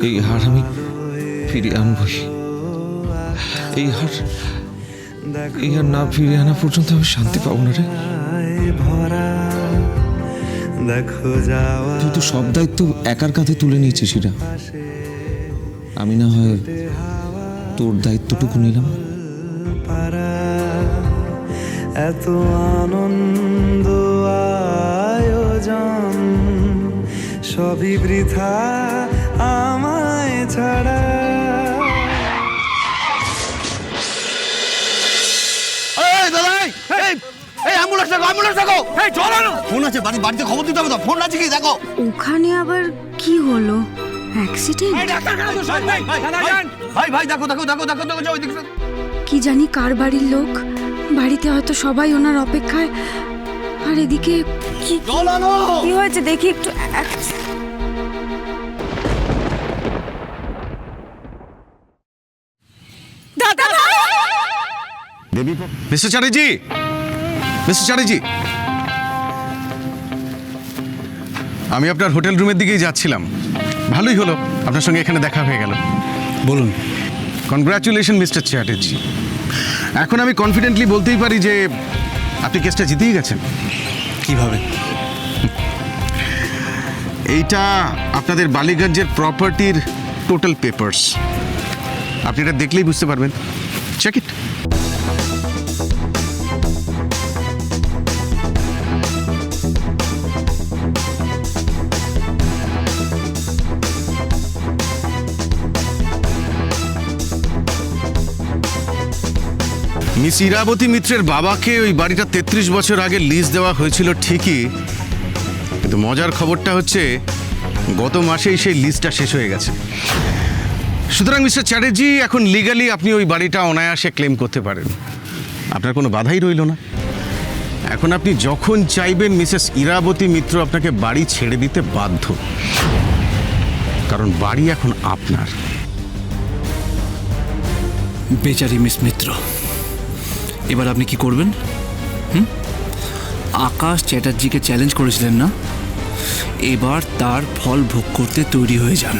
এই হার আমি ফিরিয়ে আনবই। এই হার না ফিরিয়ে আনা পর্যন্ত আমি শান্তি পাবো না রে। তুই তো সব দায়িত্ব একার কাঁধে তুলে নিয়েছিস এরা, আমি না হয় তোর দায়িত্বটুকু নিলাম। এত আনন্দ আয়োজন সবই বৃথা আমায় ছাড়া। ওখানে আবার কি হলো? অ্যাক্সিডেন্ট? কি জানি কার বাড়ির লোক, বাড়িতে হয়তো সবাই ওনার অপেক্ষায়, আর এদিকে কি হয়েছে দেখি একটু। দাদা মিস্টার চ্যাটার্জি, মিস্টার চ্যাটার্জি, আমি আপনার হোটেল রুমের দিকেই যাচ্ছিলাম। ভালোই হলো আপনার সঙ্গে এখানে দেখা হয়ে গেল। বলুন। Congratulation mister Chatterjee. এখন আমি কনফিডেন্টলি বলতেই পারি যে আপনি কেসটা জিতেই গেছেন। কিভাবে? এইটা আপনাদের বালিগঞ্জের প্রপার্টির টোটাল পেপারস। আপনি এটা দেখলেই বুঝতে পারবেন। Check it. মিস ইরাবতী মিত্রের বাবাকে ওই বাড়িটা ৩৩ বছর আগে লিজ দেওয়া হয়েছিল ঠিকই, কিন্তু মজার খবরটা হচ্ছে গত মাসেই সেই লিজটা শেষ হয়ে গেছে। সুতরাং মিস্টার চ্যাটার্জি, এখন লিগালি আপনি ওই বাড়িটা অনায়াসে ক্লেম করতে পারেন। আপনার কোনো বাধাই রইল না। এখন আপনি যখন চাইবেন মিসেস ইরাবতী মিত্র আপনাকে বাড়ি ছেড়ে দিতে বাধ্য, কারণ বাড়ি এখন আপনার। বেচারি মিস মিত্র, এবার আপনি কি করবেন? আকাশ চ্যাটার্জিকে চ্যালেঞ্জ করেছিলেন না? এবার তার ফল ভোগ করতে তৈরি হয়ে যান।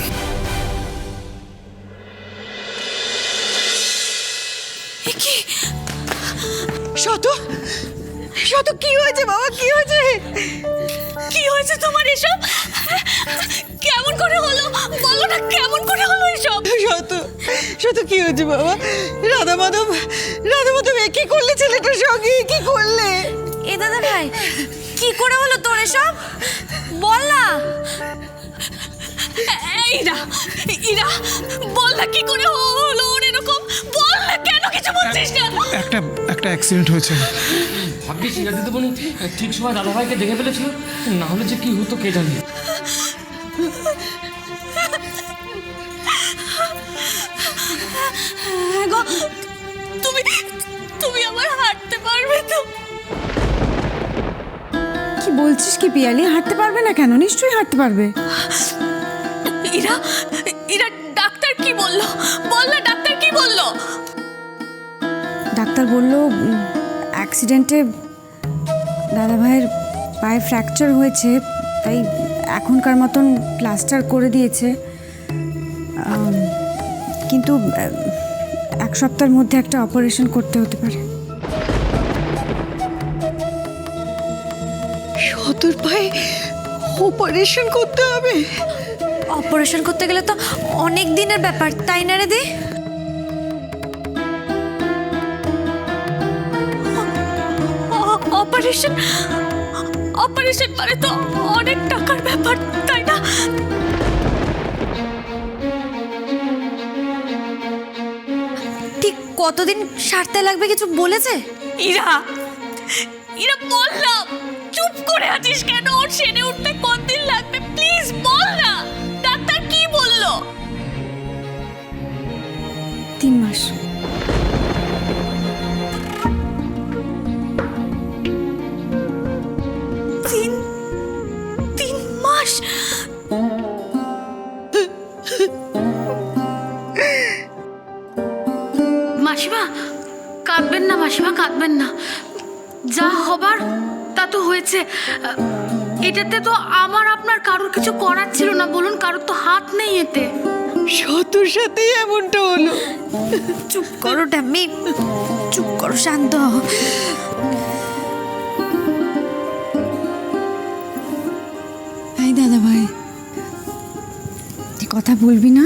শত কি হয়েছে বাবা? কি হয়েছে? কি হয়েছে তোমার এসব? কেমন করে হলো বলো না, কেমন করে হলো এসব? শত কি হয়েছে বাবা? রাধা মাধব কি করলে ছেলেটার সঙ্গে? কি করলে? এ দাদা ভাই, কি করে হলো তোর এসব? বল না। ইরা বল না, কি করে হলো ওর এরকম? বল না, কেন কিছু বলছিস না? একটা অ্যাক্সিডেন্ট হয়েছে। ভাগ্যিস ইরা দিদিমণি ঠিক সময় দাদাভাইকে দেখে ফেলেছিল, না হলে যে কি হতো কে জানে। তুমি আবার হাঁটতে পারবে তো? কি বলছিস কি পিয়ালি? হাঁটতে পারবে না কেন? নিশ্চয়ই হাঁটতে পারবে। ইরা ডাক্তার কি বললো? বল না, ডাক্তার কি বললো? ডাক্তার বলল অ্যাক্সিডেন্টে দাদা ভাইয়ের পায়ে ফ্র্যাকচার হয়েছে, তাই এখনকার মতন প্লাস্টার করে দিয়েছে, কিন্তু 1 সপ্তাহের মধ্যে একটা অপারেশন করতে হতে পারে। শতর পায়ে অপারেশন করতে হবে? অপারেশন করতে গেলে তো অনেক দিনের ব্যাপার, তাই না রে দি? অপারেশন মানে তো অনেক টাকার ব্যাপার, তাই না? ঠিক কতদিন সারতে লাগবে কিছু বলেছে? ইরা বললাম, চুপ করে আছিস কেন? ওর সেরে উঠতে কতদিন লাগবে? প্লিজ বল না, ডাক্তার কি বললো? 3 মাস। তিন মাস? মাসিমা কাঁদবেন না, মাসিমা কাঁদবেন না। যা হবার তা তো হয়েছে। এটাতে তো আমার আপনার কারোর কিছু করার ছিল না, বলুন, কারোর তো হাত নেই এতে। শতুর সাথেই এমনটা হলো। চুপ করো ডাম্মি, চুপ করো, শান্ত হও। এই দাদা ভাই, তুই কথা বলবি না?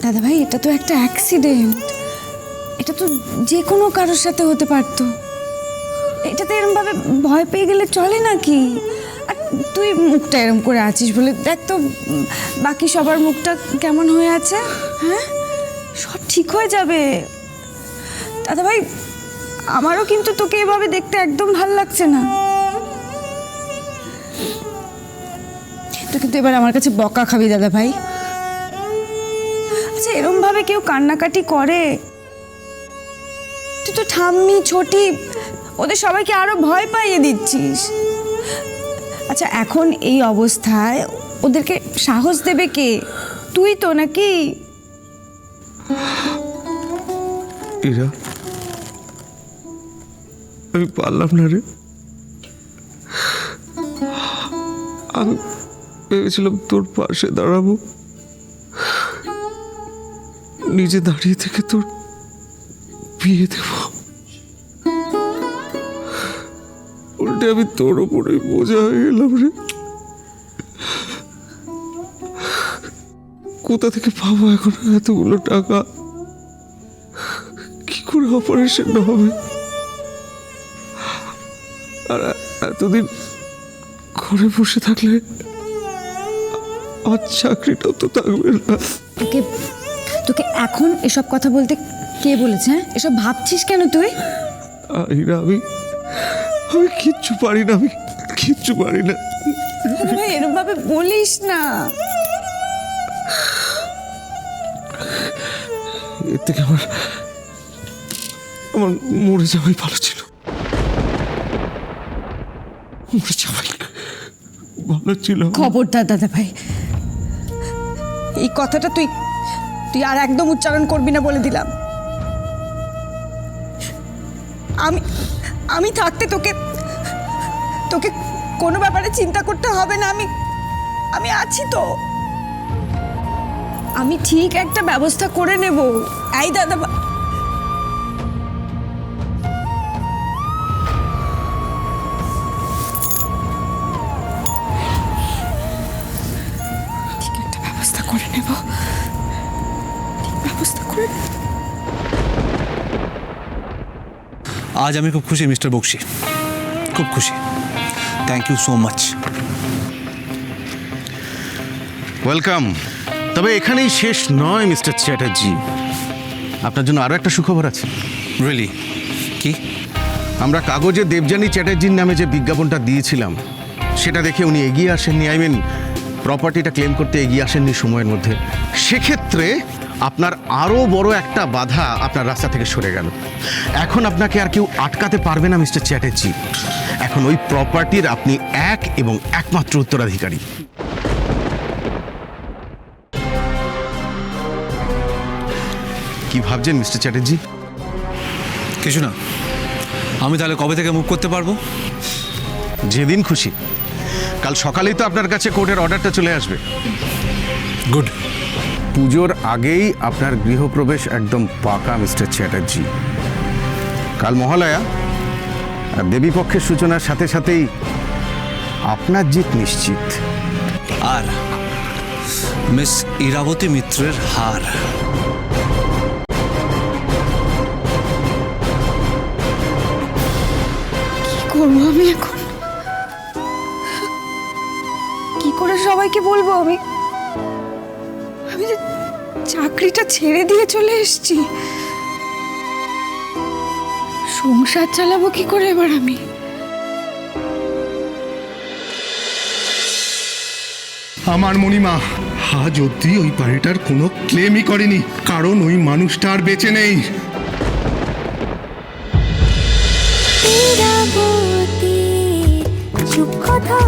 দাদা ভাই, এটা তো একটা অ্যাক্সিডেন্ট, এটা তো যে কোনো কারোর সাথে হতে পারতো। এটাতে এরম ভাবে ভয় পেয়ে গেলে চলে নাকি? আর তুই মুখটা এরম করে আছিস বলে দেখ তো বাকি সবার মুখটা কেমন হয়ে আছে। হ্যাঁ, সব ঠিক হয়ে যাবে দাদা ভাই। আমারও কিন্তু তোকে এভাবে দেখতে একদম ভাল লাগছে না। তুই কিন্তু এবার আমার কাছে বকা খাবি দাদা ভাই। আচ্ছা, এরম ভাবে কেউ কান্নাকাটি করে? তুই তো ঠাম্মি, ছোটি, ওদের সবাইকে আরো ভয় পাইয়ে দিচ্ছিস। আচ্ছা, এখন এই অবস্থায় ওদেরকে সাহস দেবে কে? তুই তো নাকি? ইরা, আমি পারলাম না রে। আমি ভেবেছিলাম তোর পাশে দাঁড়াবো, নিজে দাঁড়িয়ে থেকে তোর বিয়ে দেব। উল্টে আমি তোর ওপরে বোঝা হয়ে গেলাম রে। কোথা থেকে পাবো এখন এতগুলো টাকা? কি করে অপারেশন হবে? আর এতদিন ঘরে বসে থাকলে আর চাকরিটাও তো থাকবে না। তোকে তোকে এখন এসব কথা বলতে কে বলেছে? হ্যাঁ, এসব ভাবছিস কেন তুই? আইরা, আমি কিচ্ছু পারি না, আমি কিচ্ছু পারি না। আরে ভাই, এরকম ভাবে বলিস না। এর থেকে আমার মরে যাওয়াই ভালো ছিল। মরে যাওয়াই ভালো ছিল। খবরদার দাদা ভাই, এই কথাটা তুই তুই আর একদম উচ্চারণ করবি না বলে দিলাম। আমি থাকতে তোকে তোকে কোনো ব্যাপারে চিন্তা করতে হবে না। আমি আছি তো, আমি ঠিক একটা ব্যবস্থা করে নেব। এই দাদা ঠিক একটা ব্যবস্থা করে নেব, ঠিক ব্যবস্থা করে নেব। আজ আমি খুব খুশি মিস্টার বক্সি, খুব খুশি। Thank you so much. Welcome. তবে এখানেই শেষ নয় মিস্টার চ্যাটার্জি, আপনার জন্য আরও একটা সুখবর আছে। রিয়েলি? কি? আমরা কাগজে দেবযানী চ্যাটার্জির নামে যে বিজ্ঞাপনটা দিয়েছিলাম সেটা দেখে উনি এগিয়ে আসেননি, প্রপার্টিটা ক্লেম করতে এগিয়ে আসেননি সময়ের মধ্যে। সেক্ষেত্রে আপনার আরও বড় একটা বাধা আপনার রাস্তা থেকে সরে গেল। এখন আপনাকে আর কেউ আটকাতে পারবে না মিস্টার চ্যাটার্জি। এখন ওই প্রপার্টির আপনি এক এবং একমাত্র উত্তরাধিকারী। কি ভাবছেন মিস্টার চ্যাটার্জি? কিছু না। আমি তাহলে কবে থেকে মুভ করতে পারবো? যেদিন খুশি। কাল সকালেই তো আপনার কাছে কোর্টের অর্ডারটা চলে আসবে। গুড। পুজোর আগেই আপনার গৃহপ্রবেশ একদম পাকা মিস্টার চ্যাটার্জি। কাল মহালয়া, আর দেবী পক্ষের সূচনার সাথে সাথেই আপনার জিত নিশ্চিত। আর মিস ইরাবতী মিত্রের হার। কি করবো আমি এখন? কি করে সবাইকে বলবো আমি যে চাকরিটা ছেড়ে দিয়ে চলে এসেছি? সংসার চালাবো কি করে এবার আমি? আমার মণিমা আজ অব্দি ওই বাড়িটার কোনো ক্লেমই করেনি, কারণ ওই মানুষটা আর বেঁচে নেই। চুপ কথা